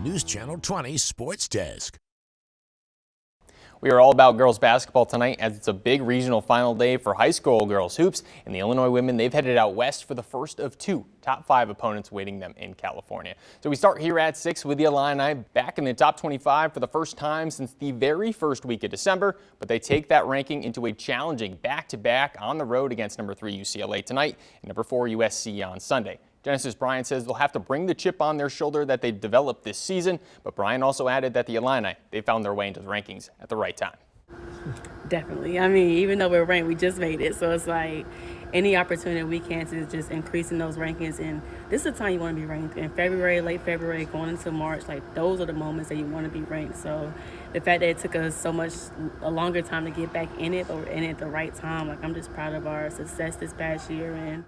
News Channel 20 Sports Desk. We are all about girls basketball tonight as it's a big regional final day for high school girls hoops. And the Illinois women, they've headed out west for the first of two top 5 opponents waiting them in California. So we start here at 6 with the Illini back in the top 25 for the first time since the very first week of December. But they take that ranking into a challenging back-to-back on the road against number 3 UCLA tonight and number 4 USC on Sunday. Genesis Bryant says they'll have to bring the chip on their shoulder that they've developed this season, but Bryant also added that the Illini, they found their way into the rankings at the right time. Definitely. I mean, even though we're ranked, we just made it. So it's like any opportunity we can to just increasing those rankings. And this is the time you want to be ranked. In February, late February, going into March, like those are the moments that you want to be ranked. So the fact that it took us so much a longer time to get back in it, but we're in it at the right time, like I'm just proud of our success this past year. And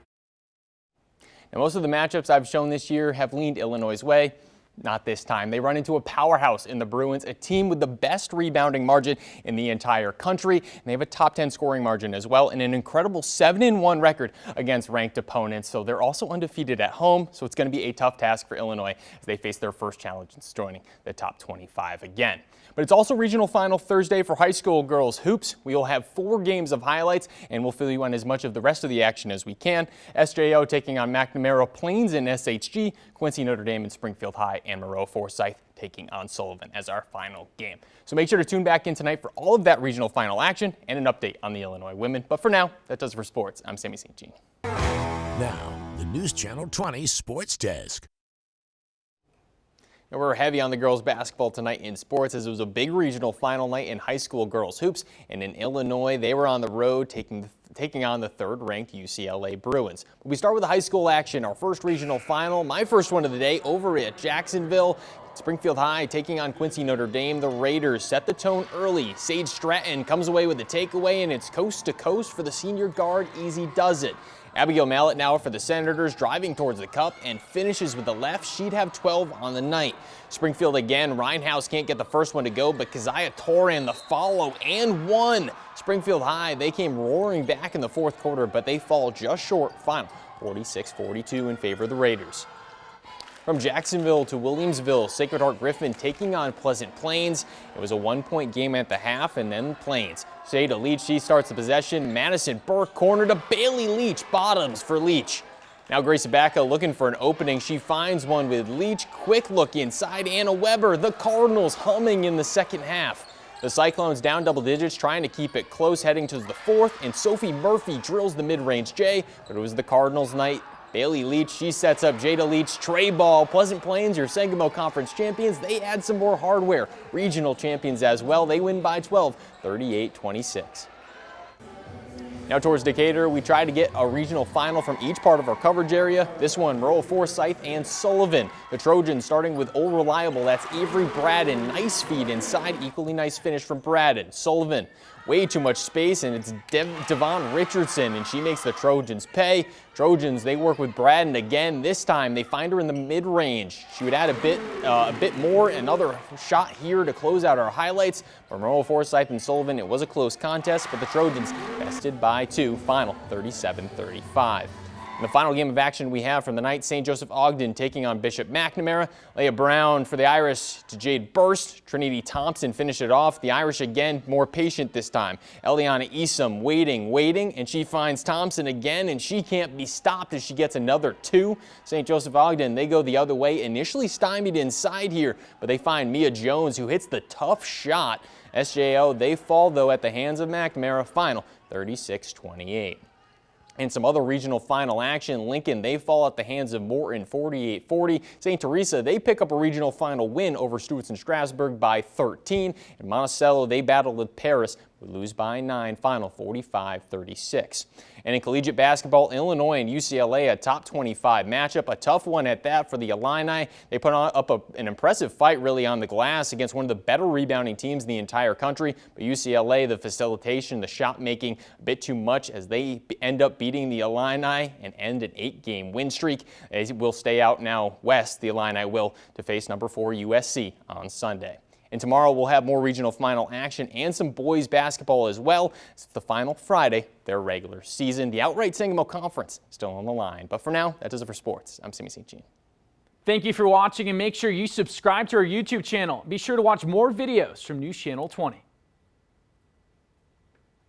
now, most of the matchups I've shown this year have leaned Illinois' way. Not this time. They run into a powerhouse in the Bruins, a team with the best rebounding margin in the entire country. And they have a top 10 scoring margin as well and an incredible 7-1 record against ranked opponents. So they're also undefeated at home. So it's going to be a tough task for Illinois as they face their first challenge since joining the top 25 again. But it's also regional final Thursday for high school girls hoops. We will have 4 games of highlights and we'll fill you on as much of the rest of the action as we can. SJO taking on McNamara Plains and SHG, Quincy Notre Dame and Springfield High, and Moreau Forsyth taking on Sullivan as our final game. So make sure to tune back in tonight for all of that regional final action and an update on the Illinois women. But for now, that does it for sports. I'm Sammy St. Jean. Now, the News Channel 20 Sports Desk. And we're heavy on the girls basketball tonight in sports as it was a big regional final night in high school girls hoops. And in Illinois, they were on the road taking on the 3rd-ranked UCLA Bruins. But we start with the high school action, our first regional final, my first one of the day over at Jacksonville. Springfield High taking on Quincy Notre Dame. The Raiders set the tone early. Sage Stratton comes away with the takeaway, and it's coast to coast for the senior guard. Easy does it. Abigail Mallett now for the Senators, driving towards the cup and finishes with the left. She'd have 12 on the night. Springfield again. Rhinehouse can't get the first one to go, but Keziah Toran the follow and one. Springfield High, they came roaring back in the 4th quarter, but they fall just short. Final 46-42 in favor of the Raiders. From Jacksonville to Williamsville, Sacred Heart Griffin taking on Pleasant Plains. It was a 1-point game at the half, and then Plains. Jada Leach, she starts the possession. Madison Burke corner to Bailey Leach. Bottoms for Leach. Now Grace Abaca looking for an opening. She finds one with Leach. Quick look inside. Anna Weber. The Cardinals humming in the second half. The Cyclones down double digits, trying to keep it close heading to the 4th, and Sophie Murphy drills the mid-range J, but it was the Cardinals' night. Bailey Leach, she sets up Jada Leach, tray ball. Pleasant Plains, your Sangamo Conference champions, they add some more hardware. Regional champions as well. They win by 12, 38-26. Now towards Decatur, we try to get a regional final from each part of our coverage area. This one, Moreau Forsyth and Sullivan. The Trojans starting with Old Reliable. That's Avery Braden. Nice feed inside. Equally nice finish from Braden. Sullivan, way too much space, and it's Devon Richardson, and she makes the Trojans pay. Trojans, they work with Braden again. This time, they find her in the mid-range. She would add a bit more. Another shot here to close out our highlights. For Moreau Forsyth and Sullivan, it was a close contest, but the Trojans bested by 2. Final 37-35. In the final game of action we have from the night, St. Joseph Ogden taking on Bishop McNamara. Leah Brown for the Irish to Jade Burst. Trinity Thompson finished it off. The Irish again more patient this time. Eliana Esom waiting, and she finds Thompson again, and she can't be stopped as she gets another 2. St. Joseph Ogden, they go the other way, initially stymied inside here, but they find Mia Jones, who hits the tough shot. SJO, they fall though at the hands of McNamara. Final 36-28. And some other regional final action. Lincoln, they fall at the hands of Morton 48-40. St. Teresa, they pick up a regional final win over Stewardson Strasburg by 13. And Monticello, they battle with Paris, would lose by 9. Final 45-36. And in collegiate basketball, Illinois and UCLA, a top 25 matchup, a tough one at that for the Illini. They put up an impressive fight really on the glass against one of the better rebounding teams in the entire country. But UCLA, the facilitation, the shot making, a bit too much as they end up beating the Illini and end an 8-game win streak. They will stay out now west, the Illini will, to face number 4 USC on Sunday. And tomorrow we'll have more regional final action and some boys basketball as well. It's the final Friday, their regular season. The outright Sangamo Conference still on the line. But for now, that does it for sports. I'm Sammy St. Jean. Thank you for watching, and make sure you subscribe to our YouTube channel. Be sure to watch more videos from News Channel 20.